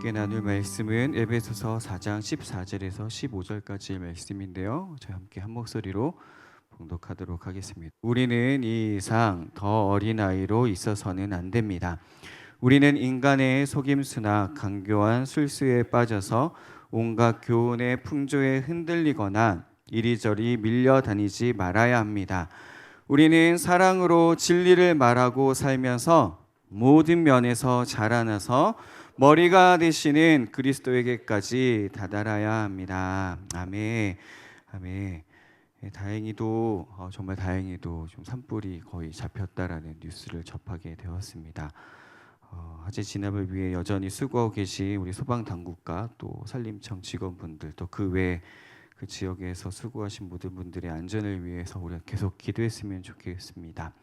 함께 나눌 말씀은 에베소서 4장 14절에서 15절까지의 말씀인데요. 저희 함께 한 목소리로 봉독하도록 하겠습니다. 우리는 이 이상 더 어린 아이로 있어서는 안 됩니다. 우리는 인간의 속임수나 강교한 술수에 빠져서 온갖 교훈의 풍조에 흔들리거나 이리저리 밀려다니지 말아야 합니다. 우리는 사랑으로 진리를 말하고 살면서 모든 면에서 자라나서 머리가 되시는 그리스도에게까지 다다라야 합니다. 아멘. 아멘. 다행히도 정말 다행히도 좀 산불이 거의 잡혔다라는 뉴스를 접하게 되었습니다. 화재 진압을 위해 여전히 수고하고 계신 우리 소방 당국과 또 산림청 직원분들, 또 그 외 그 지역에서 수고하신 모든 분들의 안전을 위해서 우리가 계속 기도했으면 좋겠습니다.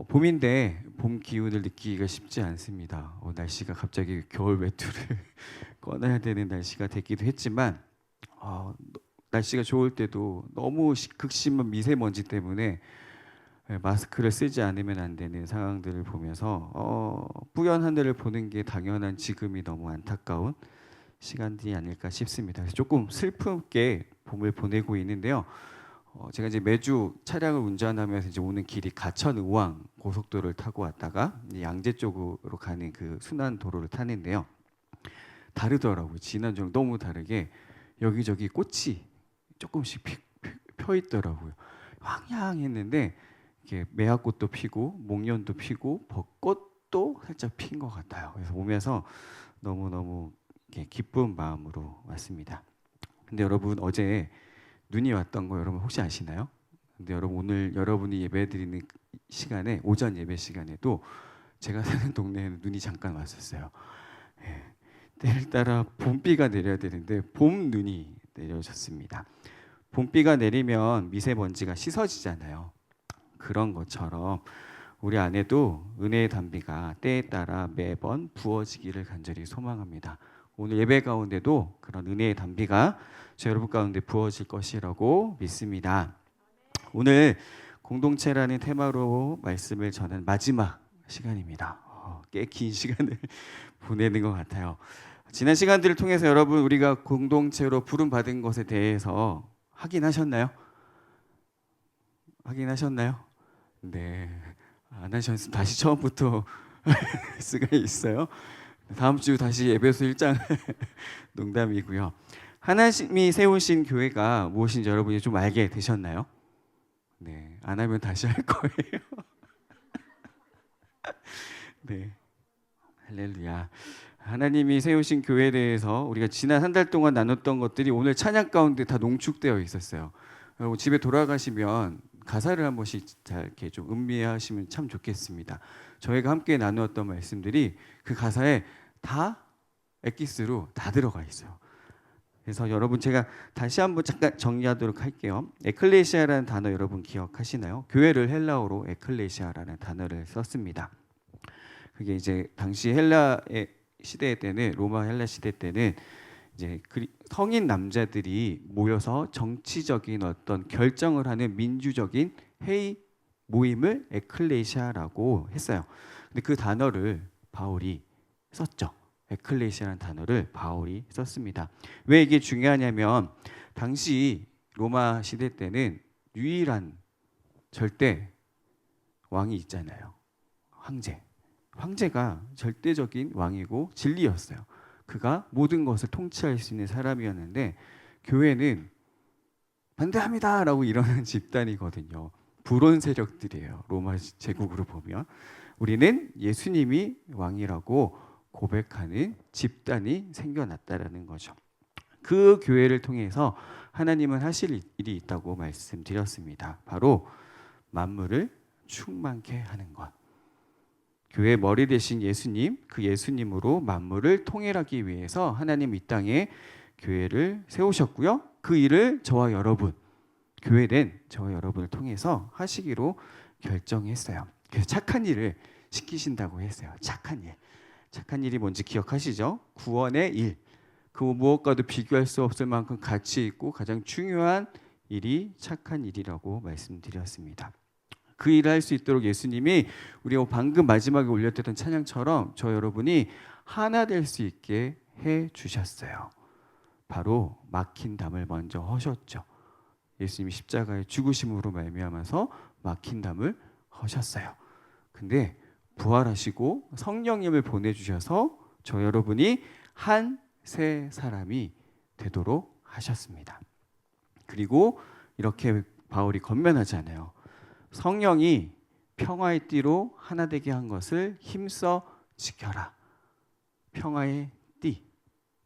봄인데 봄 기운을 느끼기가 쉽지 않습니다. 날씨가 갑자기 겨울 외투를 꺼내야 되는 날씨가 됐기도 했지만 날씨가 좋을 때도 너무 극심한 미세먼지 때문에 마스크를 쓰지 않으면 안 되는 상황들을 보면서 뿌연 하늘을 보는 게 당연한 지금이 너무 안타까운 시간들이 아닐까 싶습니다. 그래서 조금 슬프게 봄을 보내고 있는데요. 제가 이제 매주 차량을 운전하면서 이제 오는 길이 가천 의왕 고속도로를 타고 왔다가 양재 쪽으로 가는 그 순환 도로를 타는데요. 다르더라고요. 지난주랑 너무 다르게 여기저기 꽃이 조금씩 펴 있더라고요. 황량했는데 이렇게 매화꽃도 피고 목련도 피고 벚꽃도 살짝 핀 것 같아요. 그래서 오면서 너무너무 기쁜 마음으로 왔습니다. 근데 여러분, 어제 눈이 왔던 거 여러분 혹시 아시나요? 근데 여러분, 오늘 여러분이 예배드리는 시간에, 오전 예배 시간에도 제가 사는 동네에는 눈이 잠깐 왔었어요. 때를 따라 봄비가 내려야 되는데 봄 눈이 내려졌습니다. 봄비가 내리면 미세먼지가 씻어지잖아요. 그런 것처럼 우리 안에도 은혜의 단비가 때에 따라 매번 부어지기를 간절히 소망합니다. 오늘 예배 가운데도 그런 은혜의 단비가 저 여러분 가운데 부어질 것이라고 믿습니다. 오늘 공동체라는 테마로 말씀을 전한 마지막 시간입니다. 꽤 긴 시간을 보내는 것 같아요. 지난 시간들을 통해서 여러분, 우리가 공동체로 부름받은 것에 대해서 확인하셨나요? 확인하셨나요? 네. 안 하셨으면 다시 처음부터 할 수가 있어요. 다음 주 다시 에베소 1장 농담이고요. 하나님이 세우신 교회가 무엇인지 여러분이 좀 알게 되셨나요? 네, 안 하면 다시 할 거예요. 네, 할렐루야. 하나님이 세우신 교회에 대해서 우리가 지난 한 달 동안 나눴던 것들이 오늘 찬양 가운데 다 농축되어 있었어요. 여러분, 집에 돌아가시면 가사를 한 번씩 잘 이렇게 좀 음미하시면 참 좋겠습니다. 저희가 함께 나누었던 말씀들이 그 가사에 다 엑기스로 다 들어가 있어요. 그래서 여러분, 제가 다시 한번 잠깐 정리하도록 할게요. 에클레시아라는 단어 여러분 기억하시나요? 교회를 헬라어로 에클레시아라는 단어를 썼습니다. 그게 이제 당시 헬라의 시대 때는, 로마 헬라 시대 때는 이제 성인 남자들이 모여서 정치적인 어떤 결정을 하는 민주적인 회의 모임을 에클레시아라고 했어요. 근데 그 단어를 바울이 썼죠. 에클레시아라는 단어를 바울이 썼습니다. 왜 이게 중요하냐면, 당시 로마 시대 때는 유일한 절대 왕이 있잖아요. 황제가 절대적인 왕이고 진리였어요. 그가 모든 것을 통치할 수 있는 사람이었는데, 교회는 반대합니다 라고 일어난 집단이거든요. 불온 세력들이에요. 로마 제국으로 보면 우리는 예수님이 왕이라고 고백하는 집단이 생겨났다라는 거죠. 그 교회를 통해서 하나님은 하실 일이 있다고 말씀드렸습니다. 바로 만물을 충만케 하는 것. 교회의 머리 되신 예수님, 그 예수님으로 만물을 통일하기 위해서 하나님 이 땅에 교회를 세우셨고요. 그 일을 저와 여러분, 교회된 저와 여러분을 통해서 하시기로 결정했어요. 그래서 착한 일을 시키신다고 했어요. 착한 일. 착한 일이 뭔지 기억하시죠? 구원의 일. 그 무엇과도 비교할 수 없을 만큼 가치 있고 가장 중요한 일이 착한 일이라고 말씀드렸습니다. 그 일을 할 수 있도록 예수님이 우리가 방금 마지막에 올렸던 찬양처럼 저 여러분이 하나 될 수 있게 해 주셨어요. 바로 막힌 담을 먼저 허셨죠. 예수님이 십자가의 죽으심으로 말미암아서 막힌 담을 허셨어요. 근데 부활하시고 성령님을 보내주셔서 저 여러분이 한 새 사람이 되도록 하셨습니다. 그리고 이렇게 바울이 건면하잖아요. 성령이 평화의 띠로 하나 되게 한 것을 힘써 지켜라. 평화의 띠.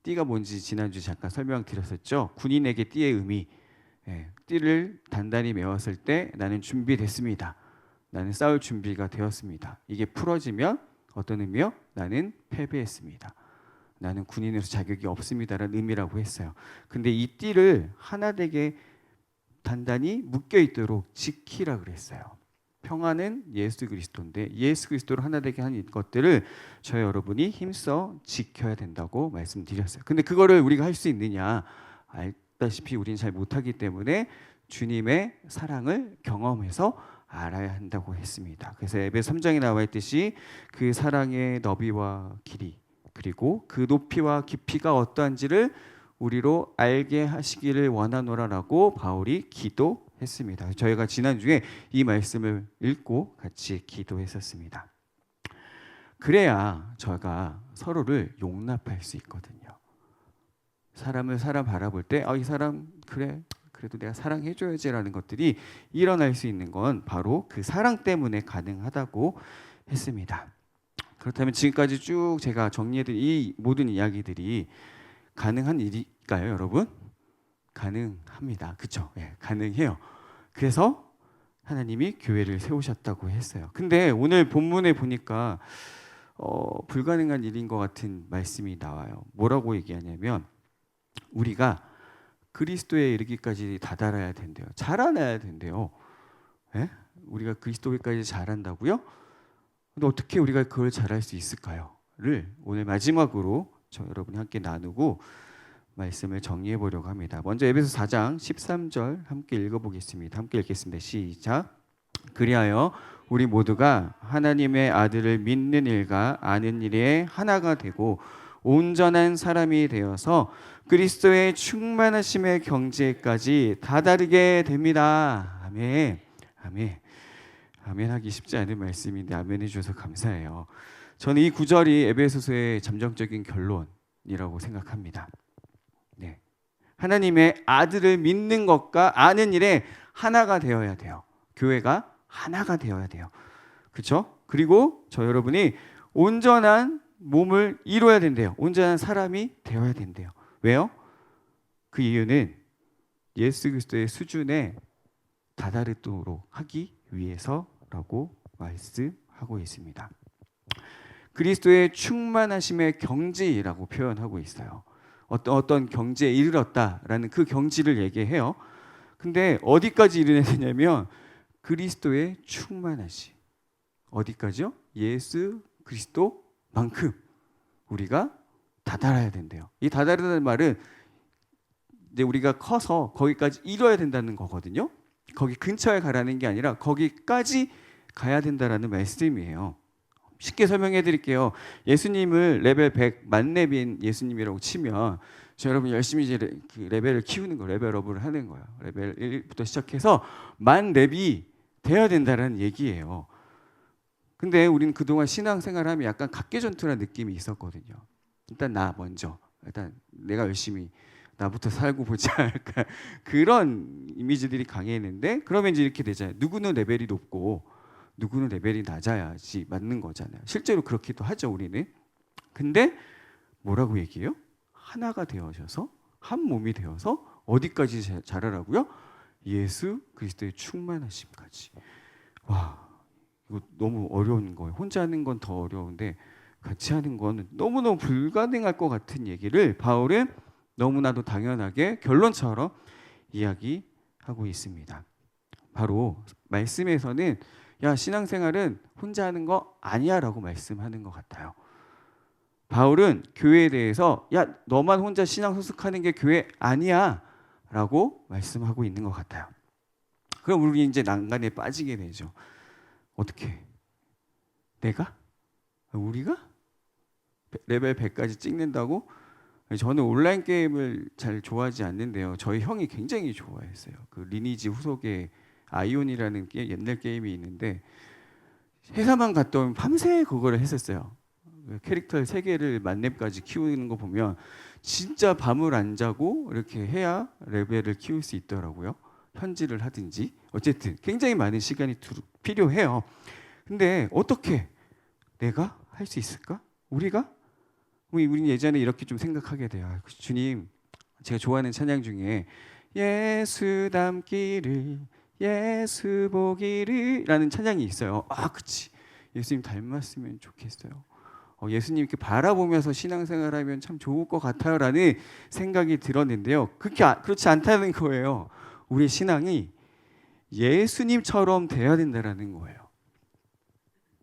띠가 뭔지 지난주 잠깐 설명드렸었죠. 군인에게 띠의 의미. 띠를 단단히 메웠을 때 나는 준비됐습니다. 나는 싸울 준비가 되었습니다. 이게 풀어지면 어떤 의미요? 나는 패배했습니다. 나는 군인으로서 자격이 없습니다라는 의미라고 했어요. 근데 이 띠를 하나 되게 단단히 묶여 있도록 지키라 그랬어요. 평화는 예수 그리스도인데 예수 그리스도로 하나 되게 한 것들을 저 여러분이 힘써 지켜야 된다고 말씀드렸어요. 근데 그거를 우리가 할 수 있느냐? 알다시피 우리는 잘 못하기 때문에 주님의 사랑을 경험해서 알아야 한다고 했습니다. 그래서 에베소 3장에 나와 있듯이 그 사랑의 너비와 길이 그리고 그 높이와 깊이가 어떠한지를 우리로 알게 하시기를 원하노라라고 바울이 기도했습니다. 저희가 지난주에 이 말씀을 읽고 같이 기도했었습니다. 그래야 저희가 서로를 용납할 수 있거든요. 사람을 사람 바라볼 때 이 사람 그래도 내가 사랑해줘야지라는 것들이 일어날 수 있는 건 바로 그 사랑 때문에 가능하다고 했습니다. 그렇다면 지금까지 쭉 제가 정리해드린 이 모든 이야기들이 가능한 일일까요, 여러분? 가능합니다. 그렇죠? 가능해요. 그래서 하나님이 교회를 세우셨다고 했어요. 근데 오늘 본문에 보니까 불가능한 일인 것 같은 말씀이 나와요. 뭐라고 얘기하냐면 우리가 그리스도에 이르기까지 다다라야 된대요. 자라나야 된대요. 우리가 그리스도에까지 자란다고요? 근데 어떻게 우리가 그걸 잘할 수 있을까요?를 오늘 마지막으로 저 여러분이 함께 나누고 말씀을 정리해 보려고 합니다. 먼저 에베소 4장 13절 함께 읽어보겠습니다. 함께 읽겠습니다. 시작. 그리하여 우리 모두가 하나님의 아들을 믿는 일과 아는 일에 하나가 되고 온전한 사람이 되어서 그리스도의 충만하심의 경지에까지 다다르게 됩니다. 아멘. 아멘. 아멘 하기 쉽지 않은 말씀인데 아멘 해주셔서 감사해요. 저는 이 구절이 에베소서의 잠정적인 결론이라고 생각합니다. 네. 하나님의 아들을 믿는 것과 아는 일에 하나가 되어야 돼요. 교회가 하나가 되어야 돼요. 그렇죠? 그리고 저 여러분이 온전한 몸을 이루어야 된대요. 온전한 사람이 되어야 된대요. 왜요? 그 이유는 예수 그리스도의 수준에 다다르도록 하기 위해서라고 말씀하고 있습니다. 그리스도의 충만하심의 경지라고 표현하고 있어요. 어떤 경지에 이르렀다라는 그 경지를 얘기해요. 근데 어디까지 이르러야 되냐면 그리스도의 충만하심. 어디까지요? 예수 그리스도만큼 우리가 다다라야 된대요. 이 다다르다는 말은 이제 우리가 커서 거기까지 이뤄야 된다는 거거든요. 거기 근처에 가라는 게 아니라 거기까지 가야 된다라는 말씀이에요. 쉽게 설명해 드릴게요. 예수님을 레벨 100 만렙인 예수님이라고 치면 여러분 열심히 이제 그 레벨을 키우는 거, 레벨업을 하는 거예요. 레벨 1부터 시작해서 만렙이 돼야 된다는 얘기예요. 근데 우리는 그동안 신앙생활하면 약간 각계전투라는 느낌이 있었거든요. 일단 나 먼저, 일단 내가 열심히 나부터 살고 보자. 약간 그런 이미지들이 강했는데 그러면 이제 이렇게 되잖아요. 누구는 레벨이 높고 누구는 레벨이 낮아야지 맞는 거잖아요. 실제로 그렇기도 하죠, 우리는. 근데 뭐라고 얘기해요? 하나가 되어셔서 한 몸이 되어서 어디까지 자라라고요? 예수 그리스도의 충만하심까지. 와, 이거 너무 어려운 거예요. 혼자 하는 건 더 어려운데 같이 하는 건 너무너무 불가능할 것 같은 얘기를 바울은 너무나도 당연하게 결론처럼 이야기하고 있습니다. 바로 말씀에서는 야, 신앙생활은 혼자 하는 거 아니야 라고 말씀하는 것 같아요. 바울은 교회에 대해서 야, 너만 혼자 신앙 소속하는 게 교회 아니야 라고 말씀하고 있는 것 같아요. 그럼 우리 이제 난간에 빠지게 되죠. 어떻게? 내가? 우리가? 레벨 100까지 찍는다고? 저는 온라인 게임을 잘 좋아하지 않는데요. 저희 형이 굉장히 좋아했어요. 그 리니지 후속의 아이온이라는 옛날 게임이 있는데 회사만 갔다 오면 밤새 그거를 했었어요. 캐릭터 3개를 만렙까지 키우는 거 보면 진짜 밤을 안 자고 이렇게 해야 레벨을 키울 수 있더라고요. 현질을 하든지 어쨌든 굉장히 많은 시간이 필요해요. 근데 어떻게 내가 할 수 있을까? 우리가? 우리는 예전에 이렇게 좀 생각하게 돼요. 주님, 제가 좋아하는 찬양 중에 예수 닮기를 예수 보기를 라는 찬양이 있어요. 아, 그치. 예수님 닮았으면 좋겠어요. 예수님 이렇게 바라보면서 신앙생활하면 참 좋을 것 같아요라는 생각이 들었는데요. 그렇지 않다는 거예요. 우리 신앙이 예수님처럼 돼야 된다라는 거예요.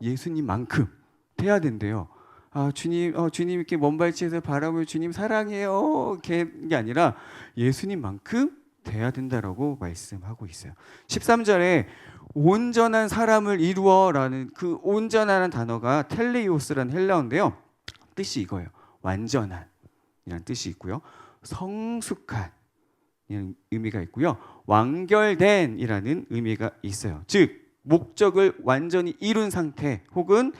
예수님만큼 돼야 된대요. 아, 주님 이렇게 먼 발치에서 바라보며 주님 사랑해요. 게 아니라 예수님만큼 돼야 된다라고 말씀하고 있어요. 13절에 온전한 사람을 이루어라는 그 온전한 단어가 텔레이오스라는 헬라어인데요. 뜻이 이거예요. 완전한 이라는 뜻이 있고요. 성숙한 이라는 의미가 있고요. 완결된 이라는 의미가 있어요. 즉 목적을 완전히 이룬 상태 혹은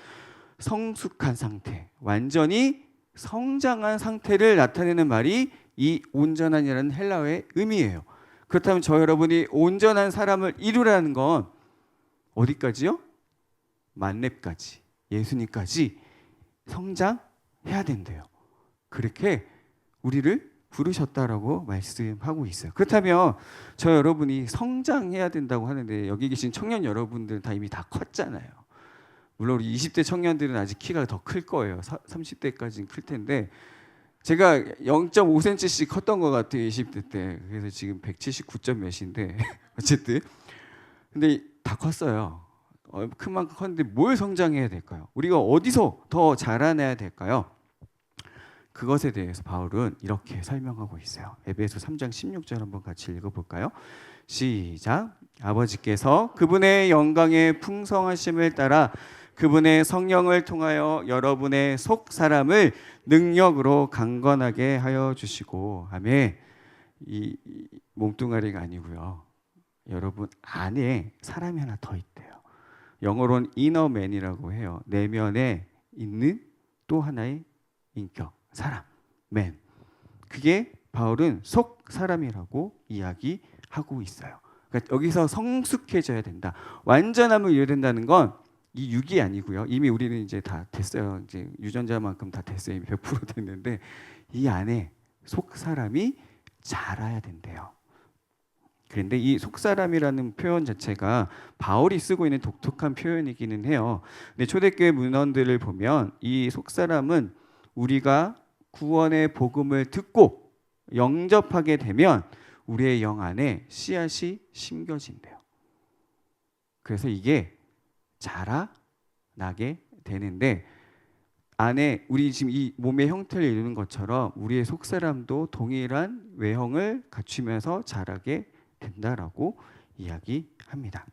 성숙한 상태, 완전히 성장한 상태를 나타내는 말이 이 온전한이라는 헬라어의 의미예요. 그렇다면 저 여러분이 온전한 사람을 이루라는 건 어디까지요? 만렙까지, 예수님까지 성장해야 된대요. 그렇게 우리를 부르셨다라고 말씀하고 있어요. 그렇다면 저 여러분이 성장해야 된다고 하는데 여기 계신 청년 여러분들은 다 이미 다 컸잖아요. 물론 우리 20대 청년들은 아직 키가 더 클 거예요. 30대까지는 클 텐데 제가 0.5cm씩 컸던 것 같아요. 20대 때. 그래서 지금 179점 몇인데 어쨌든 근데 다 컸어요. 큰 만큼 컸는데 뭘 성장해야 될까요? 우리가 어디서 더 자라나야 될까요? 그것에 대해서 바울은 이렇게 설명하고 있어요. 에베소 3장 16절 한번 같이 읽어볼까요? 시작. 아버지께서 그분의 영광의 풍성하심을 따라 그분의 성령을 통하여 여러분의 속 사람을 능력으로 강건하게 하여 주시고 아멘. 이 몸뚱아리가 아니고요. 여러분 안에 사람이 하나 더 있대요. 영어로는 이너맨이라고 해요. 내면에 있는 또 하나의 인격, 사람, 맨. 그게 바울은 속 사람이라고 이야기하고 있어요. 그러니까 여기서 성숙해져야 된다. 완전함을 이루어야 된다는 건 이 육이 아니고요. 이미 우리는 이제 다 됐어요. 이제 유전자만큼 다 됐어요. 이미 100% 됐는데 이 안에 속 사람이 자라야 된대요. 그런데 이 속사람이라는 표현 자체가 바울이 쓰고 있는 독특한 표현이기는 해요. 근데 초대교회 문헌들을 보면 이 속사람은 우리가 구원의 복음을 듣고 영접하게 되면 우리의 영 안에 씨앗이 심겨진대요. 그래서 이게 자라나게 되는데 안에 우리 지금 이 몸의 형태를 이루는 것처럼 우리의 속사람도 동일한 외형을 갖추면서 자라게 된다라고 이야기합니다.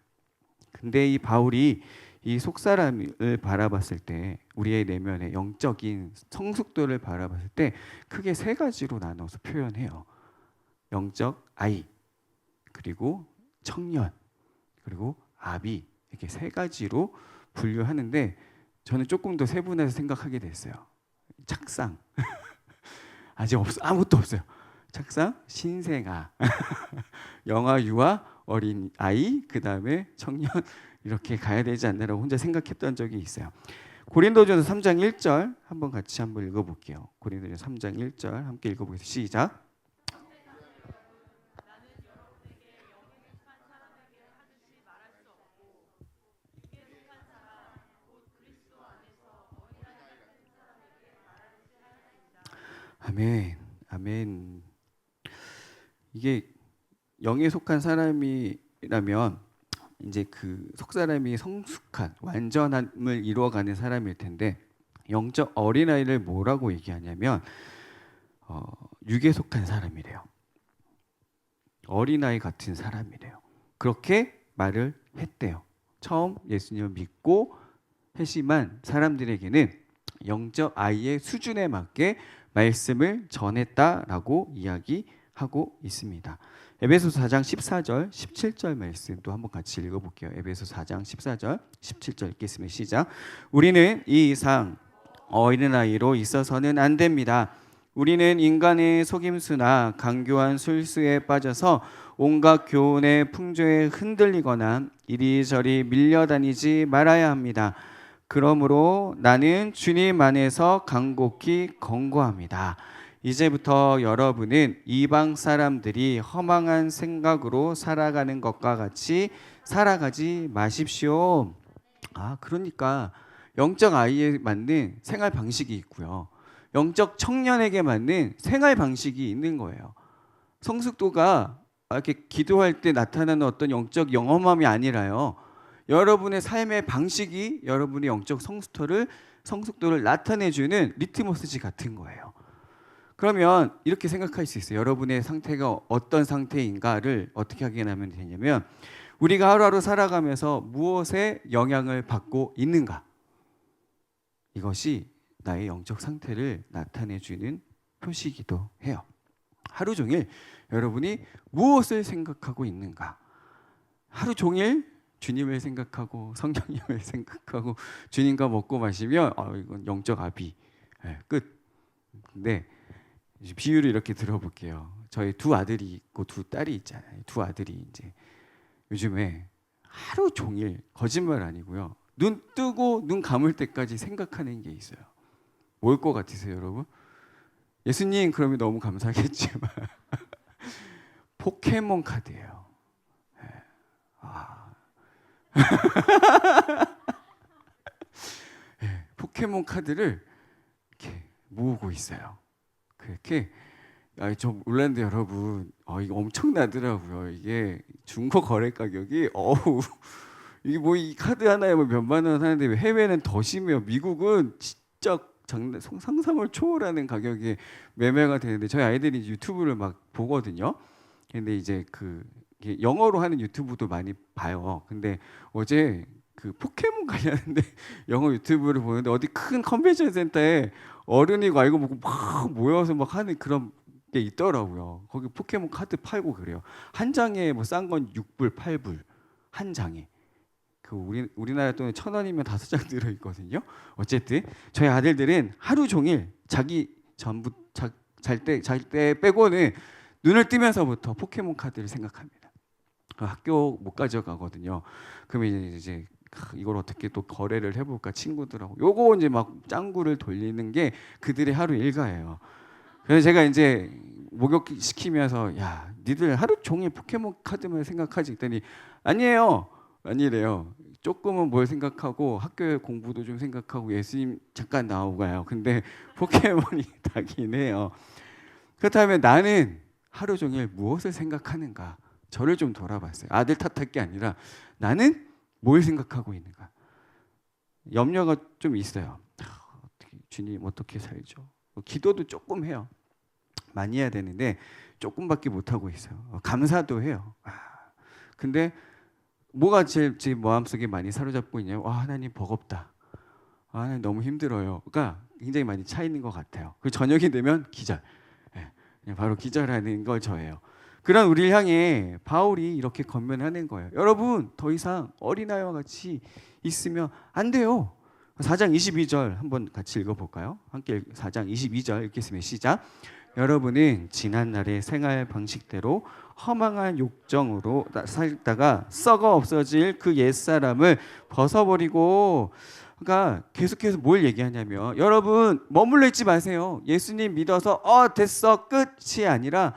근데 이 바울이 이 속사람을 바라봤을 때 우리의 내면의 영적인 성숙도를 바라봤을 때 크게 3가지로 나눠서 표현해요. 영적 아이, 그리고 청년, 그리고 아비 이렇게 3가지로 분류하는데 저는 조금 더 세분해서 생각하게 됐어요. 착상 아직 아무것도 없어요. 착상, 신생아, 영아, 유아, 어린 아이, 그 다음에 청년 이렇게 가야 되지 않나라고 혼자 생각했던 적이 있어요. 고린도전서 3장 1절 한번 같이 한번 읽어볼게요. 고린도전서 3장 1절 함께 읽어보겠습니다. 시작. 아멘, 아멘. 이게 영에 속한 사람이라면 이제 그 속사람이 성숙한 완전함을 이루어가는 사람일 텐데 영적 어린아이를 뭐라고 얘기하냐면 육에 속한 사람이래요. 어린아이 같은 사람이래요. 그렇게 말을 했대요. 처음 예수님을 믿고 회심한 사람들에게는 영적 아이의 수준에 맞게 말씀을 전했다라고 이야기하고 있습니다. 에베소서 4장 14절, 17절 말씀도 한번 같이 읽어볼게요. 에베소서 4장 14절, 17절 읽겠습니다. 시작. 우리는 이 이상 어린아이로 있어서는 안 됩니다. 우리는 인간의 속임수나 강교한 술수에 빠져서 온갖 교훈의 풍조에 흔들리거나 이리저리 밀려다니지 말아야 합니다. 그러므로 나는 주님 안에서 간곡히 권고합니다. 이제부터 여러분은 이방 사람들이 허망한 생각으로 살아가는 것과 같이 살아가지 마십시오. 그러니까 영적 아이에 맞는 생활 방식이 있고요. 영적 청년에게 맞는 생활 방식이 있는 거예요. 성숙도가 이렇게 기도할 때 나타나는 어떤 영적 영험함이 아니라요. 여러분의 삶의 방식이 여러분의 영적 성숙도를 나타내주는 리트머스지 같은 거예요. 그러면 이렇게 생각할 수 있어요. 여러분의 상태가 어떤 상태인가를 어떻게 확인하면 되냐면 우리가 하루하루 살아가면서 무엇에 영향을 받고 있는가? 이것이 나의 영적 상태를 나타내주는 표시이기도 해요. 하루 종일 여러분이 무엇을 생각하고 있는가? 하루 종일 주님을 생각하고 성령님을 생각하고 주님과 먹고 마시면 이건 영적 아비 끝. 근데 비유를 이렇게 들어볼게요. 저희 두 아들이 있고 두 딸이 있잖아요. 두 아들이 이제 요즘에 하루 종일 거짓말 아니고요. 눈 뜨고 눈 감을 때까지 생각하는 게 있어요. 뭘 것 같으세요, 여러분? 예수님 그러면 너무 감사하겠지만 포켓몬 카드예요. 포켓몬 카드를 이렇게 모으고 있어요. 그렇게 좀 놀랐는데 여러분, 이거 엄청나더라고요. 이게 중고 거래 가격이 이게 뭐 이 카드 하나에 뭐 몇만 원 하는데 해외는 더 심해요. 미국은 진짜 상상을 초월하는 가격에 매매가 되는데 저희 아이들이 유튜브를 막 보거든요. 근데 이제 영어로 하는 유튜브도 많이 봐요. 근데 어제 그 포켓몬 관련인데 영어 유튜브를 보는데 어디 큰 컨벤션 센터에 어른이고 알고 보고 막 모여서 막 하는 그런 게 있더라고요. 거기 포켓몬 카드 팔고 그래요. 한 장에 뭐 싼 건 6불, 8불 한 장에. 우리나라 돈은 1,000원이면 5장 들어 있거든요. 어쨌든 저희 아들들은 하루 종일 자기 전부 잘 때 빼고는 눈을 뜨면서부터 포켓몬 카드를 생각합니다. 학교 못 가져가거든요. 그러면 이제 이걸 어떻게 또 거래를 해볼까 친구들하고 요거 이제 막 짱구를 돌리는 게 그들의 하루 일과예요. 그래서 제가 이제 목욕시키면서 야 니들 하루 종일 포켓몬 카드만 생각하지 그랬더니 아니래요. 조금은 뭘 생각하고 학교의 공부도 좀 생각하고 예수님 잠깐 나오고 가요. 근데 포켓몬이 다긴 해요. 그렇다면 나는 하루 종일 무엇을 생각하는가? 저를 좀 돌아봤어요. 아들 탓할 게 아니라 나는 뭘 생각하고 있는가? 염려가 좀 있어요. 주님 어떻게 살죠? 기도도 조금 해요. 많이 해야 되는데 조금밖에 못 하고 있어요. 감사도 해요. 근데 뭐가 제일 제 마음속에 많이 사로잡고 있냐면 하나님 버겁다. 하나님 너무 힘들어요. 그러니까 굉장히 많이 차 있는 것 같아요. 그 저녁이 되면 기절. 그냥 바로 기절하는 걸 저예요. 그런 우리를 향해 바울이 이렇게 권면하는 거예요. 여러분 더 이상 어린아이와 같이 있으면 안 돼요. 4장 22절 한번 같이 읽어볼까요? 함께 4장 22절 읽겠습니다. 시작. 여러분은 지난날의 생활 방식대로 허망한 욕정으로 살다가 썩어 없어질 그 옛사람을 벗어버리고 그러니까 계속해서 뭘 얘기하냐면 여러분 머물러 있지 마세요. 예수님 믿어서 됐어 끝이 아니라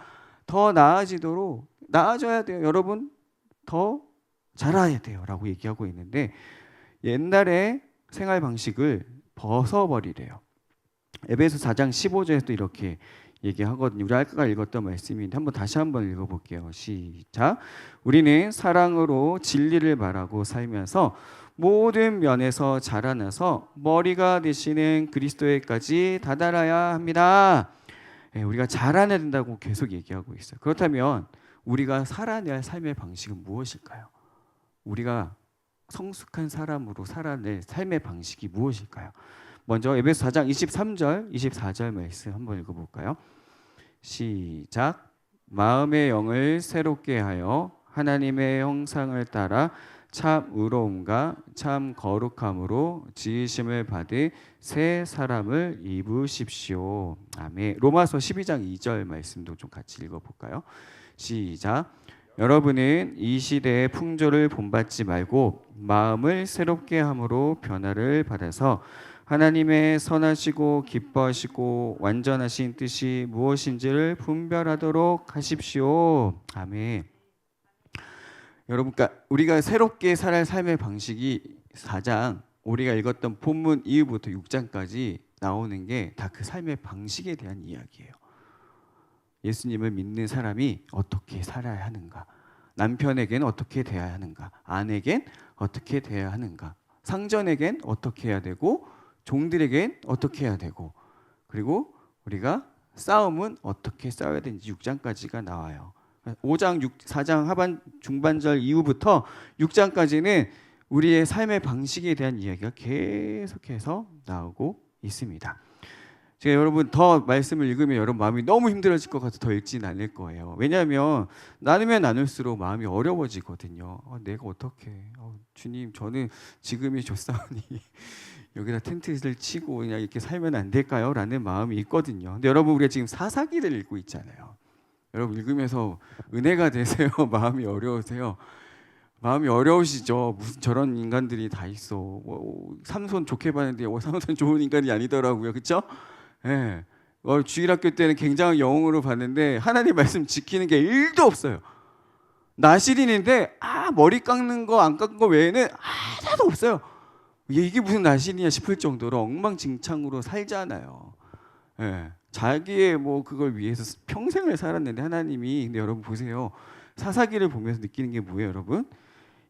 더 나아져야 돼요. 여러분 더 자라야 돼요 라고 얘기하고 있는데 옛날의 생활 방식을 벗어버리래요. 에베소 4장 15절에도 이렇게 얘기하거든요. 우리 아까 읽었던 말씀인데 다시 한번 읽어볼게요. 시작. 우리는 사랑으로 진리를 말하고 살면서 모든 면에서 자라나서 머리가 되시는 그리스도에까지 다다라야 합니다. 우리가 자라나야 된다고 계속 얘기하고 있어요. 그렇다면 우리가 살아내야 할 삶의 방식은 무엇일까요? 우리가 성숙한 사람으로 살아낼 삶의 방식이 무엇일까요? 먼저 에베소 4장 23절, 24절 말씀 한번 읽어볼까요? 시작. 마음의 영을 새롭게 하여 하나님의 형상을 따라 참 의로움과 참 거룩함으로 지으심을 받을 새 사람을 입으십시오. 아멘. 로마서 12장 2절 말씀도 좀 같이 읽어볼까요? 시작. 여러분은 이 시대의 풍조를 본받지 말고 마음을 새롭게 함으로 변화를 받아서 하나님의 선하시고 기뻐하시고 완전하신 뜻이 무엇인지를 분별하도록 하십시오. 아멘. 여러분, 그러니까 우리가 새롭게 살아갈 삶의 방식이 4장 우리가 읽었던 본문 이후부터 6장까지 나오는 게 다 그 삶의 방식에 대한 이야기예요. 예수님을 믿는 사람이 어떻게 살아야 하는가, 남편에겐 어떻게 대해야 하는가, 아내겐 어떻게 대해야 하는가, 상전에겐 어떻게 해야 되고, 종들에겐 어떻게 해야 되고, 그리고 우리가 싸움은 어떻게 싸워야 되는지 6장까지가 나와요. 5장, 4장 하반 중반절 이후부터 6장까지는 우리의 삶의 방식에 대한 이야기가 계속해서 나오고 있습니다. 제가 여러분 더 말씀을 읽으면 여러분 마음이 너무 힘들어질 것 같아서 더 읽지는 않을 거예요. 왜냐하면 나누면 나눌수록 마음이 어려워지거든요. 내가 어떻게 주님, 저는 지금이 좋사오니 여기다 텐트를 치고 그냥 이렇게 살면 안 될까요? 라는 마음이 있거든요. 근데 여러분, 우리가 지금 사사기를 읽고 있잖아요. 여러분 읽으면서 은혜가 되세요? 마음이 어려우세요? 마음이 어려우시죠? 무슨 저런 인간들이 다 있어. 삼손 좋게 봤는데 삼손 좋은 인간이 아니더라고요. 그렇죠? 예. 주일학교 때는 굉장한 영웅으로 봤는데 하나님 말씀 지키는 게 1도 없어요. 나실인인데 머리 깎는 거 안 깎은 거 외에는 하나도 없어요. 이게 무슨 나실이냐 싶을 정도로 엉망진창으로 살잖아요. 예. 자기의 그걸 위해서 평생을 살았는데 하나님이, 근데 여러분 보세요. 사사기를 보면서 느끼는 게 뭐예요, 여러분?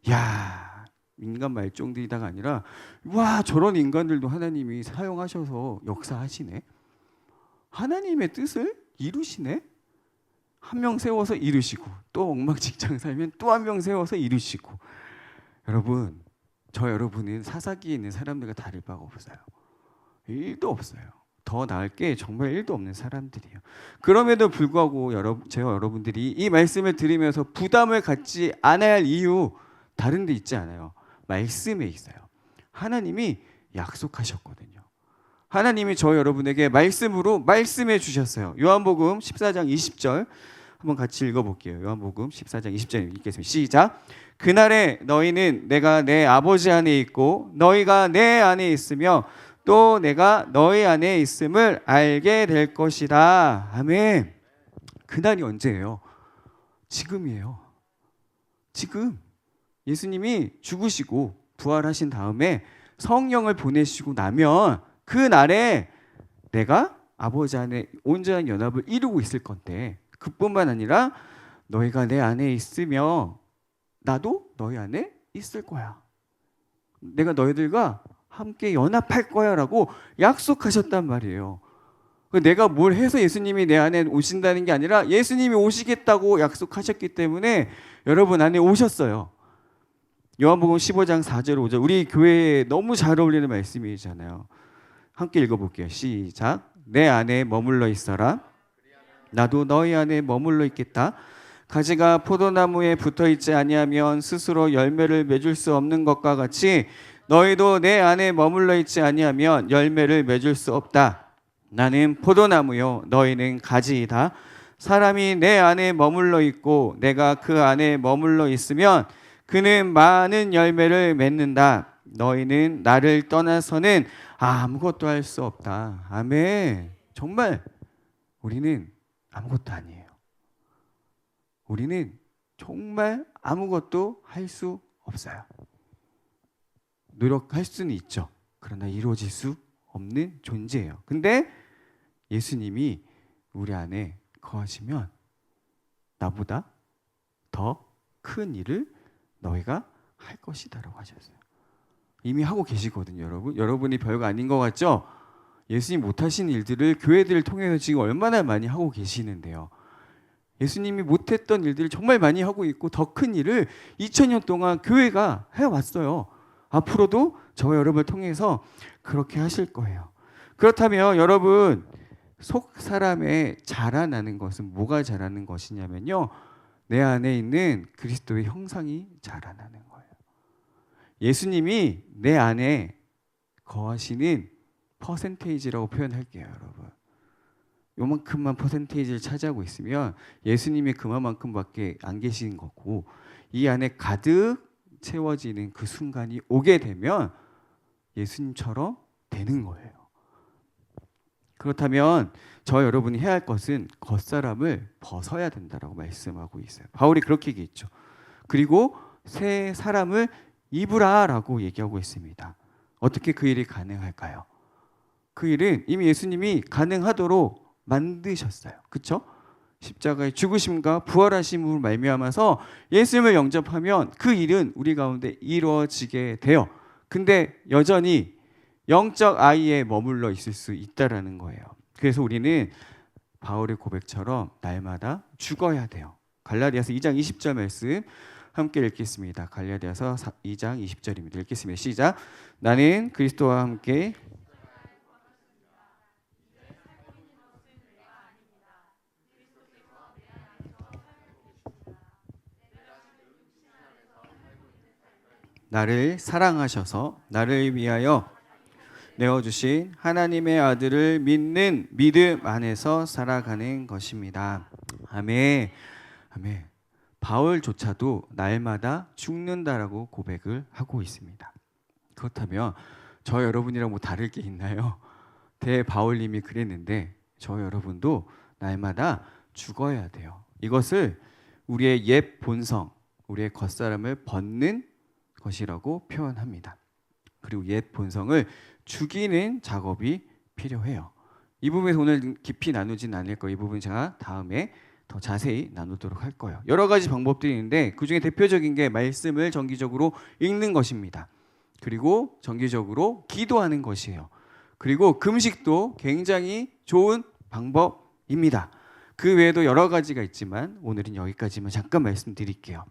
야, 인간 말종들이다가 아니라 와, 저런 인간들도 하나님이 사용하셔서 역사하시네. 하나님의 뜻을 이루시네. 한 명 세워서 이루시고, 또 엉망진창 살면 또 한 명 세워서 이루시고. 여러분, 여러분은 사사기에 있는 사람들과 다를 바가 없어요. 1도 없어요. 더 나을 게 정말 1도 없는 사람들이에요. 그럼에도 불구하고 제가 여러분들이 이 말씀을 들으면서 부담을 갖지 않아야 할 이유 다른 데 있지 않아요. 말씀에 있어요. 하나님이 약속하셨거든요. 하나님이 여러분에게 말씀으로 말씀해 주셨어요. 요한복음 14장 20절 한번 같이 읽어볼게요. 요한복음 14장 20절 읽겠습니다. 시작. 그날에 너희는 내가 내 아버지 안에 있고 너희가 내 안에 있으며 또 내가 너희 안에 있음을 알게 될 것이다. 아멘. 그날이 언제예요? 지금이에요. 지금 예수님이 죽으시고 부활하신 다음에 성령을 보내시고 나면 그 날에 내가 아버지 안에 온전한 연합을 이루고 있을 건데, 그뿐만 아니라 너희가 내 안에 있으며 나도 너희 안에 있을 거야. 내가 너희들과 함께 연합할 거야 라고 약속하셨단 말이에요. 내가 뭘 해서 예수님이 내 안에 오신다는 게 아니라 예수님이 오시겠다고 약속하셨기 때문에 여러분 안에 오셨어요. 요한복음 15장 4절 5절 우리 교회에 너무 잘 어울리는 말씀이잖아요. 함께 읽어볼게요. 시작. 내 안에 머물러 있어라. 나도 너희 안에 머물러 있겠다. 가지가 포도나무에 붙어있지 아니하면 스스로 열매를 맺을 수 없는 것과 같이 너희도 내 안에 머물러 있지 아니하면 열매를 맺을 수 없다. 나는 포도나무요 너희는 가지이다. 사람이 내 안에 머물러 있고 내가 그 안에 머물러 있으면 그는 많은 열매를 맺는다. 너희는 나를 떠나서는 아무것도 할 수 없다. 아멘. 정말 우리는 아무것도 아니에요. 우리는 정말 아무것도 할 수 없어요. 노력할 수는 있죠. 그러나 이루어질 수 없는 존재예요. 근데 예수님이 우리 안에 거하시면 나보다 더 큰 일을 너희가 할 것이다라고 하셨어요. 이미 하고 계시거든요, 여러분. 여러분이 별거 아닌 것 같죠? 예수님 못하신 일들을 교회들을 통해서 지금 얼마나 많이 하고 계시는데요. 예수님이 못했던 일들을 정말 많이 하고 있고 더 큰 일을 2000년 동안 교회가 해왔어요. 앞으로도 저와 여러분을 통해서 그렇게 하실 거예요. 그렇다면 여러분, 속 사람의 자라나는 것은 뭐가 자라는 것이냐면요, 내 안에 있는 그리스도의 형상이 자라나는 거예요. 예수님이 내 안에 거하시는 퍼센테이지라고 표현할게요, 여러분. 요만큼만 퍼센테이지를 차지하고 있으면 예수님이 그만큼밖에 안 계신 거고, 이 안에 가득 채워지는 그 순간이 오게 되면 예수님처럼 되는 거예요. 그렇다면 저 여러분이 해야 할 것은 겉사람을 벗어야 된다라고 말씀하고 있어요. 바울이 그렇게 얘기했죠. 그리고 새 사람을 입으라라고 얘기하고 있습니다. 어떻게 그 일이 가능할까요? 그 일은 이미 예수님이 가능하도록 만드셨어요. 그렇죠? 십자가의 죽으심과 부활하심으로 말미암아서 예수님을 영접하면 그 일은 우리 가운데 이루어지게 돼요. 근데 여전히 영적 아이에 머물러 있을 수 있다라는 거예요. 그래서 우리는 바울의 고백처럼 날마다 죽어야 돼요. 갈라디아서 2장 20절 말씀 함께 읽겠습니다. 갈라디아서 2장 20절입니다. 읽겠습니다. 시작. 나는 그리스도와 함께 나를 사랑하셔서 나를 위하여 내어주신 하나님의 아들을 믿는 믿음 안에서 살아가는 것입니다. 아멘. 아멘. 바울조차도 날마다 죽는다라고 고백을 하고 있습니다. 그렇다면 저 여러분이랑 뭐 다를 게 있나요? 대바울님이 그랬는데 저 여러분도 날마다 죽어야 돼요. 이것을 우리의 옛 본성, 우리의 겉사람을 벗는 것이라고 표현합니다. 그리고 옛 본성을 죽이는 작업이 필요해요. 이 부분에서 오늘 깊이 나누진 않을 거예요. 이 부분 제가 다음에 더 자세히 나누도록 할 거예요. 여러 가지 방법들이 있는데 그 중에 대표적인 게 말씀을 정기적으로 읽는 것입니다. 그리고 정기적으로 기도하는 것이에요. 그리고 금식도 굉장히 좋은 방법입니다. 그 외에도 여러 가지가 있지만 오늘은 여기까지만 잠깐 말씀드릴게요.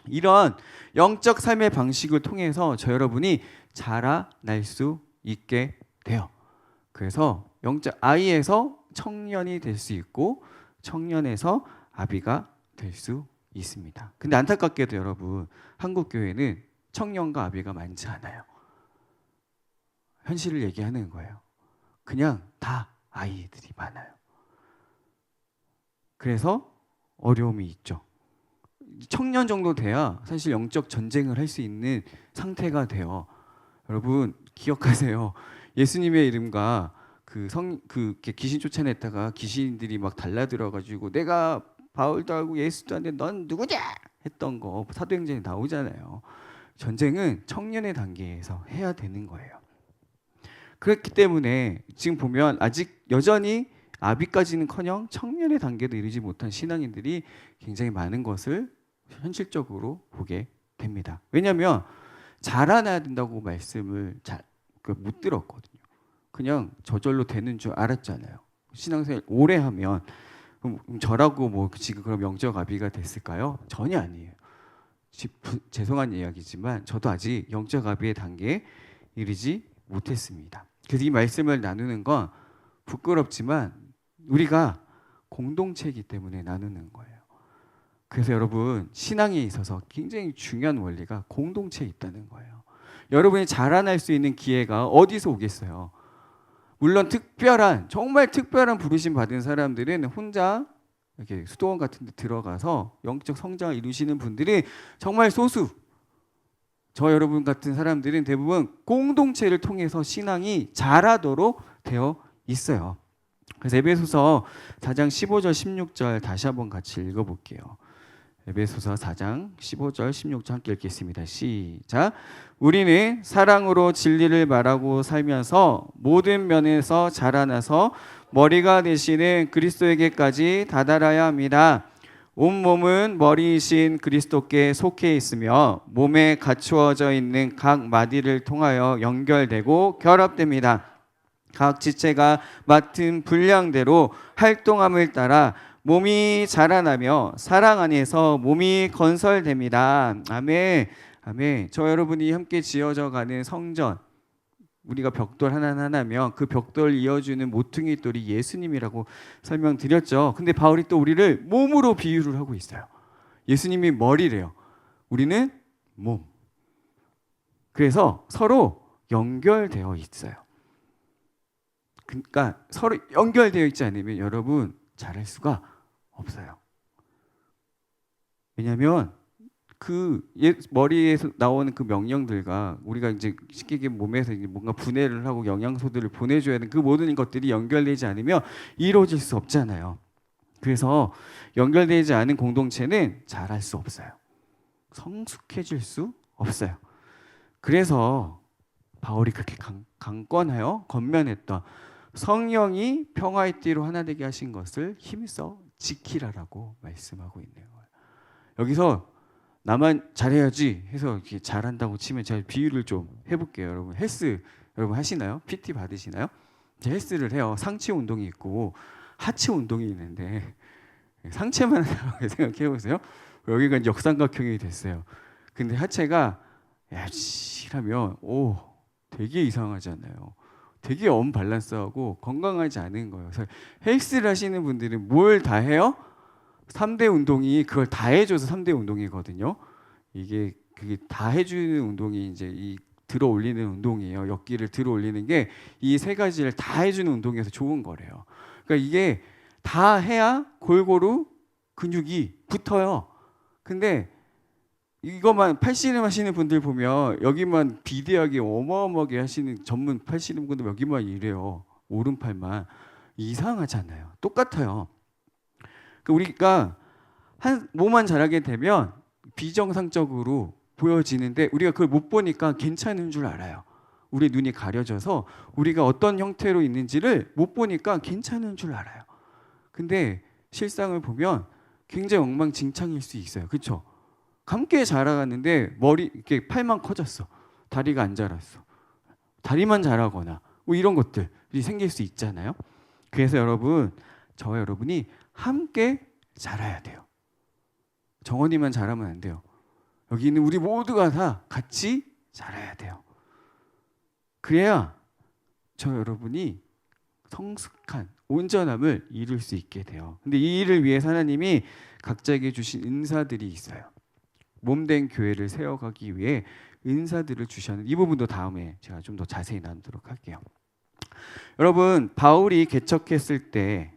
이런 영적 삶의 방식을 통해서 저 여러분이 자라날 수 있게 돼요. 그래서 영적 아이에서 청년이 될 수 있고 청년에서 아비가 될 수 있습니다. 근데 안타깝게도 여러분, 한국 교회는 청년과 아비가 많지 않아요. 현실을 얘기하는 거예요. 그냥 다 아이들이 많아요. 그래서 어려움이 있죠. 청년 정도 돼야 사실 영적 전쟁을 할 수 있는 상태가 돼요. 여러분 기억하세요. 예수님의 이름과 귀신 쫓아냈다가 귀신들이 막 달라들어가지고 내가 바울도 알고 예수도 아는데 넌 누구냐 했던 거 사도행전에 나오잖아요. 전쟁은 청년의 단계에서 해야 되는 거예요. 그렇기 때문에 지금 보면 아직 여전히 아비까지는커녕 청년의 단계도 이르지 못한 신앙인들이 굉장히 많은 것을 현실적으로 보게 됩니다. 왜냐하면 자라나야 된다고 말씀을 못 들었거든요. 그냥 저절로 되는 줄 알았잖아요. 신앙생활 오래 하면 그럼 저라고 뭐 지금 그럼 영적 아비가 됐을까요? 전혀 아니에요. 죄송한 이야기지만 저도 아직 영적 아비의 단계에 이르지 못했습니다. 그래서 이 말씀을 나누는 건 부끄럽지만 우리가 공동체이기 때문에 나누는 거예요. 그래서 여러분 신앙에 있어서 굉장히 중요한 원리가 공동체에 있다는 거예요. 여러분이 자라날 수 있는 기회가 어디서 오겠어요? 물론 정말 특별한 부르심 받은 사람들은 혼자 이렇게 수도원 같은 데 들어가서 영적 성장을 이루시는 분들이 정말 소수. 저 여러분 같은 사람들은 대부분 공동체를 통해서 신앙이 자라도록 되어 있어요. 그래서 에베소서 4장 15절 16절 다시 한번 같이 읽어볼게요. 에베소서 4장 15절 16절 함께 읽겠습니다. 시작. 우리는 사랑으로 진리를 말하고 살면서 모든 면에서 자라나서 머리가 되시는 그리스도에게까지 다다라야 합니다. 온몸은 머리이신 그리스도께 속해 있으며 몸에 갖추어져 있는 각 마디를 통하여 연결되고 결합됩니다. 각 지체가 맡은 분량대로 활동함을 따라 몸이 자라나며 사랑 안에서 몸이 건설됩니다. 아멘. 아멘. 저 여러분이 함께 지어져 가는 성전, 우리가 벽돌 하나하나면 그 벽돌 이어주는 모퉁이 돌이 예수님이라고 설명드렸죠. 근데 바울이 또 우리를 몸으로 비유를 하고 있어요. 예수님이 머리래요. 우리는 몸. 그래서 서로 연결되어 있어요. 그러니까 서로 연결되어 있지 않으면 여러분 잘할 수가 없어요. 왜냐하면 그 머리에서 나오는 그 명령들과 우리가 이제 쉽게 얘기하면 몸에서 이제 뭔가 분해를 하고 영양소들을 보내줘야 하는 그 모든 것들이 연결되지 않으면 이루어질 수 없잖아요. 그래서 연결되지 않은 공동체는 잘할 수 없어요. 성숙해질 수 없어요. 그래서 바울이 그렇게 강권하여 건면했던 성령이 평화의 띠로 하나 되게 하신 것을 힘써 지키라라고 말씀하고 있는 거예요. 여기서 나만 잘해야지 해서 이렇게 잘한다고 치면 제가 비유를 좀 해볼게요. 여러분 헬스 여러분 하시나요? PT 받으시나요? 헬스를 해요. 상체 운동이 있고 하체 운동이 있는데 상체만 하라고 생각해 보세요. 여기가 이제 역삼각형이 됐어요. 근데 하체가 야치라면 오 되게 이상하잖아요. 되게 언밸런스하고 건강하지 않은 거예요. 그래서 헬스를 하시는 분들은 뭘 다 해요? 3대 운동이 그걸 다 해줘서 3대 운동이거든요. 이게 그게 다 해주는 운동이 이제 이 들어 올리는 운동이에요. 역기를 들어 올리는 게 이 세 가지를 다 해주는 운동이어서 좋은 거래요. 그러니까 이게 다 해야 골고루 근육이 붙어요. 근데 이것만 팔씨름 하시는 분들 보면 여기만 비대하게 어마어마하게 하시는 전문 팔씨름 분들 여기만 이래요. 오른팔만 이상하잖아요. 똑같아요. 우리가 한 뭐만 잘하게 되면 비정상적으로 보여지는데 우리가 그걸 못 보니까 괜찮은 줄 알아요. 우리 눈이 가려져서 우리가 어떤 형태로 있는지를 못 보니까 괜찮은 줄 알아요. 근데 실상을 보면 굉장히 엉망진창일 수 있어요. 그렇죠? 함께 자라갔는데 머리 이렇게 팔만 커졌어. 다리가 안 자랐어. 다리만 자라거나 뭐 이런 것들이 생길 수 있잖아요. 그래서 여러분, 저와 여러분이 함께 자라야 돼요. 정원이만 자라면 안 돼요. 여기 있는 우리 모두가 다 같이 자라야 돼요. 그래야 저 여러분이 성숙한 온전함을 이룰 수 있게 돼요. 근데 이 일을 위해 하나님이 각자에게 주신 은사들이 있어요. 몸된 교회를 세워가기 위해 은사들을 주셨는 이 부분도 다음에 제가 좀 더 자세히 나누도록 할게요. 여러분, 바울이 개척했을 때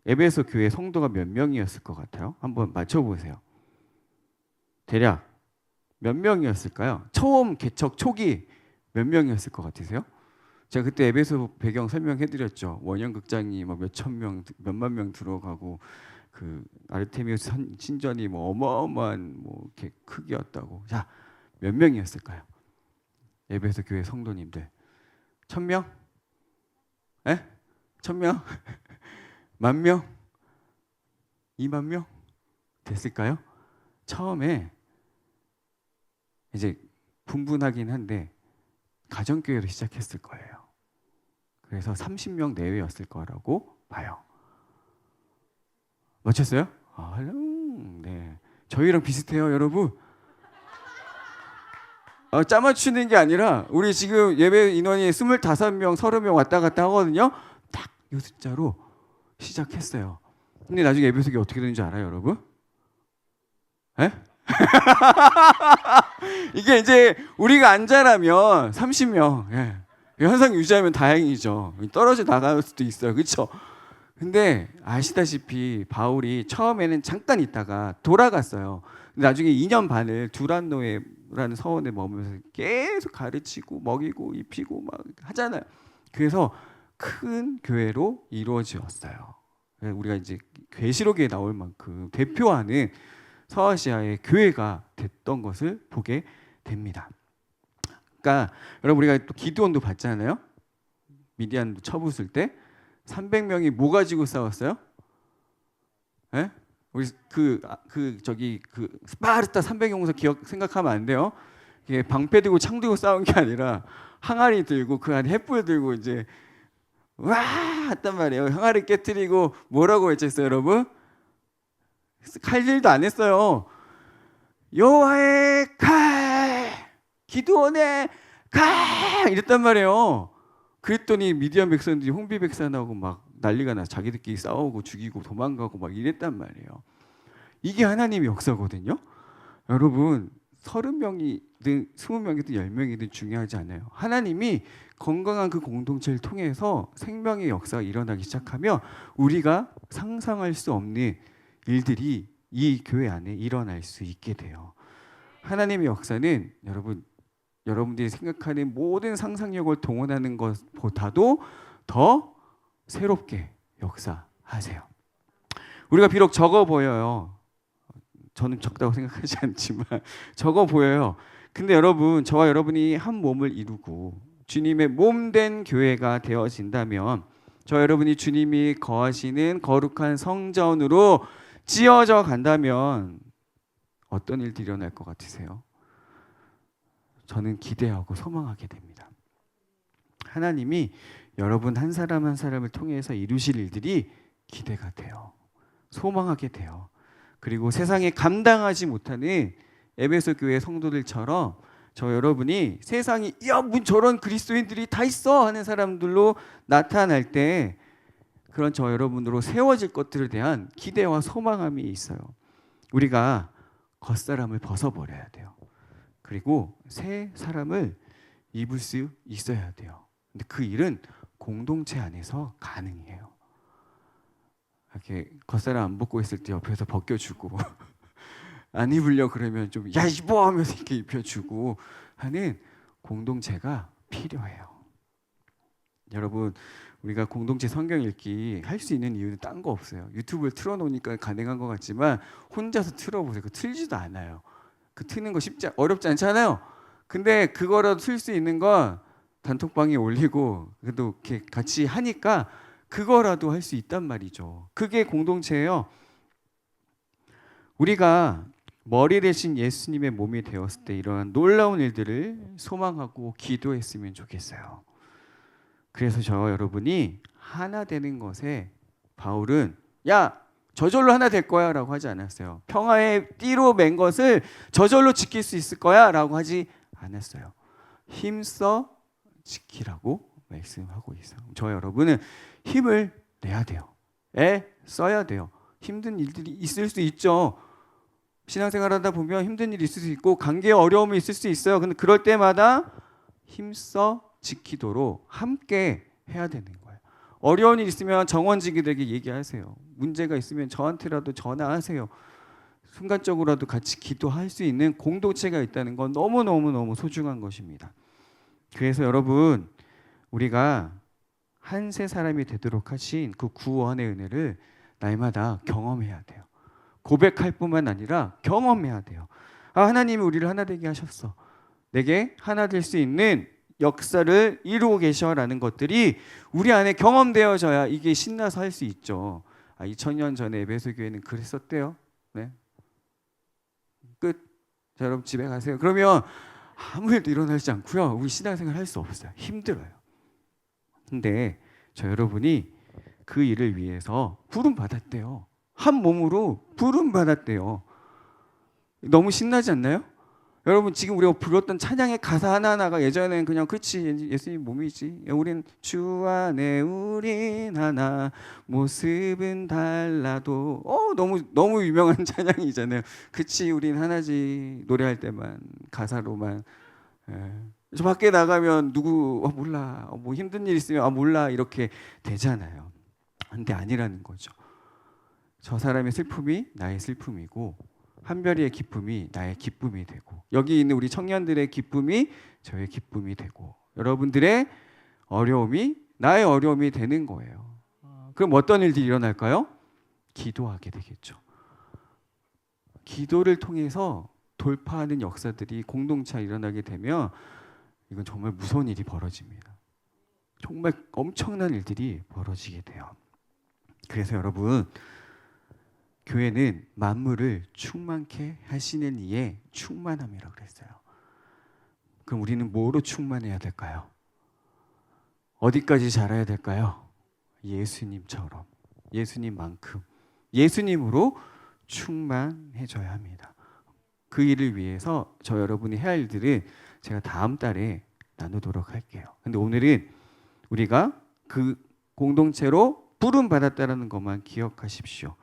에베소 교회 성도가 몇 명이었을 것 같아요? 한번 맞춰보세요. 대략 몇 명이었을까요? 처음 개척 초기 몇 명이었을 것 같으세요? 제가 그때 에베소 배경 설명해드렸죠. 원형극장이 막 몇천 명, 몇만 명 들어가고 그 아르테미우스 신전이 뭐 어마어마한 뭐 이렇게 크기였다고. 자, 몇 명이었을까요? 에베소 교회 성도님들 1,000명? 에? 1,000명? 10,000명? 20,000명? 됐을까요? 처음에 이제 분분하긴 한데 가정교회로 시작했을 거예요. 그래서 30명 내외였을 거라고 봐요. 맞췄어요? 네. 저희랑 비슷해요, 여러분. 짜맞추는 게 아니라 우리 지금 예배 인원이 25명, 30명 왔다 갔다 하거든요. 딱 이 숫자로 시작했어요. 근데 나중에 예배석이 어떻게 되는지 알아요, 여러분? 에? 이게 이제 우리가 안 자라면 30명 현상 유지하면 다행이죠. 떨어져 나갈 수도 있어요. 그렇죠? 근데 아시다시피 바울이 처음에는 잠깐 있다가 돌아갔어요. 나중에 2년 반을 두란노에라는 서원에 머물면서 계속 가르치고 먹이고 입히고 막 하잖아요. 그래서 큰 교회로 이루어졌어요. 우리가 이제 계시록에 나올 만큼 대표하는 서아시아의 교회가 됐던 것을 보게 됩니다. 그러니까 여러분 우리가 또 기드온도 봤잖아요. 미디안도 쳐부술 때 300명이 뭐 가지고 싸웠어요? 예? 우리 저기 스파르타 300용사 생각하면 안 돼요. 이게 방패 들고 창 들고 싸운 게 아니라 항아리 들고 그 안에 횃불 들고 이제 와 했단 말이에요. 항아리 깨트리고 뭐라고 외쳤어요, 여러분? 칼질도 안 했어요. 여호와의 칼, 기드온의 칼 이랬단 말이에요. 그랬더니 미디안 백성들이 홍비 백산하고 막 난리가 나. 자기들끼리 싸우고 죽이고 도망가고 막 이랬단 말이에요. 이게 하나님의 역사거든요. 여러분 30명이든 20명이든 10명이든 중요하지 않아요. 하나님이 건강한 그 공동체를 통해서 생명의 역사가 일어나기 시작하면 우리가 상상할 수 없는 일들이 이 교회 안에 일어날 수 있게 돼요. 하나님의 역사는 여러분들이 생각하는 모든 상상력을 동원하는 것보다도 더 새롭게 역사하세요. 우리가 비록 적어 보여요. 저는 적다고 생각하지 않지만 적어 보여요. 근데 여러분, 저와 여러분이 한 몸을 이루고 주님의 몸된 교회가 되어진다면, 저 여러분이 주님이 거하시는 거룩한 성전으로 지어져 간다면 어떤 일들이 일어날 것 같으세요? 저는 기대하고 소망하게 됩니다. 하나님이 여러분 한 사람 한 사람을 통해서 이루실 일들이 기대가 돼요. 소망하게 돼요. 그리고 세상에 감당하지 못하는 에베소 교회 성도들처럼 저 여러분이 세상이 야, 뭐 저런 그리스도인들이 다 있어 하는 사람들로 나타날 때 그런 저 여러분으로 세워질 것들에 대한 기대와 소망함이 있어요. 우리가 겉사람을 벗어버려야 돼요. 그리고 새 사람을 입을 수 있어야 돼요. 근데 그 일은 공동체 안에서 가능해요. 이렇게 겉사람 안 벗고 있을 때 옆에서 벗겨주고 안 입으려 그러면 좀 야 입어 하면서 이렇게 입혀주고 하는 공동체가 필요해요. 여러분, 우리가 공동체 성경 읽기 할 수 있는 이유는 딴 거 없어요. 유튜브를 틀어놓으니까 가능한 것 같지만 혼자서 틀어보세요. 그 틀지도 않아요. 그 트는 거 어렵지 않잖아요. 근데 그거라도 틀 수 있는 건 단톡방에 올리고 그래도 이렇게 같이 하니까 그거라도 할 수 있단 말이죠. 그게 공동체예요. 우리가 머리 대신 예수님의 몸이 되었을 때 이러한 놀라운 일들을 소망하고 기도했으면 좋겠어요. 그래서 저 여러분이 하나 되는 것에 바울은 야 저절로 하나 될 거야 라고 하지 않았어요. 평화의 띠로 맨 것을 저절로 지킬 수 있을 거야 라고 하지 않았어요. 힘써 지키라고 말씀하고 있어요. 저 여러분은 힘을 내야 돼요. 써야 돼요. 힘든 일들이 있을 수 있죠. 신앙생활하다 보면 힘든 일이 있을 수 있고 관계에 어려움이 있을 수 있어요. 근데 그럴 때마다 힘써 지키도록 함께 해야 되는 거예요. 어려운 일 있으면 정원지기들에게 얘기하세요. 문제가 있으면 저한테라도 전화하세요. 순간적으로라도 같이 기도할 수 있는 공동체가 있다는 건 너무너무 소중한 것입니다. 그래서 여러분, 우리가 한 세 사람이 되도록 하신 그 구원의 은혜를 날마다 경험해야 돼요. 고백할 뿐만 아니라 경험해야 돼요. 하나님이 우리를 하나 되게 하셨어. 내게 하나 될 수 있는 역사를 이루고 계셔라는 것들이 우리 안에 경험되어져야 이게 신나서 할 수 있죠. 2000년 전에 에베소 교회는 그랬었대요. 네. 끝. 자, 여러분 집에 가세요. 그러면 아무 일도 일어나지 않고요. 우리 신앙생활 할 수 없어요. 힘들어요. 근데 저 여러분이 그 일을 위해서 부름 받았대요. 한 몸으로 부름 받았대요. 너무 신나지 않나요? 여러분, 지금 우리가 불렀던 찬양의 가사 하나하나가 예전에는 그냥 그렇지 예수님 몸이지, 우린 주 안에 우린 하나, 모습은 달라도 너무 유명한 찬양이잖아요. 그치 우린 하나지 노래할 때만 가사로만. 저 밖에 나가면 누구 몰라, 뭐 힘든 일 있으면 몰라 이렇게 되잖아요. 근데 아니라는 거죠. 저 사람의 슬픔이 나의 슬픔이고 한별이의 기쁨이 나의 기쁨이 되고 여기 있는 우리 청년들의 기쁨이 저의 기쁨이 되고 여러분들의 어려움이 나의 어려움이 되는 거예요. 그럼 어떤 일들이 일어날까요? 기도하게 되겠죠. 기도를 통해서 돌파하는 역사들이 공동체에 일어나게 되면 이건 정말 무서운 일이 벌어집니다. 정말 엄청난 일들이 벌어지게 돼요. 그래서 여러분, 교회는 만물을 충만케 하시는 이의 충만함이라고 그랬어요. 그럼 우리는 뭐로 충만해야 될까요? 어디까지 자라야 될까요? 예수님처럼, 예수님만큼, 예수님으로 충만해져야 합니다. 그 일을 위해서 저 여러분이 해야 할 일들은 제가 다음 달에 나누도록 할게요. 근데 오늘은 우리가 그 공동체로 부름 받았다라는 것만 기억하십시오.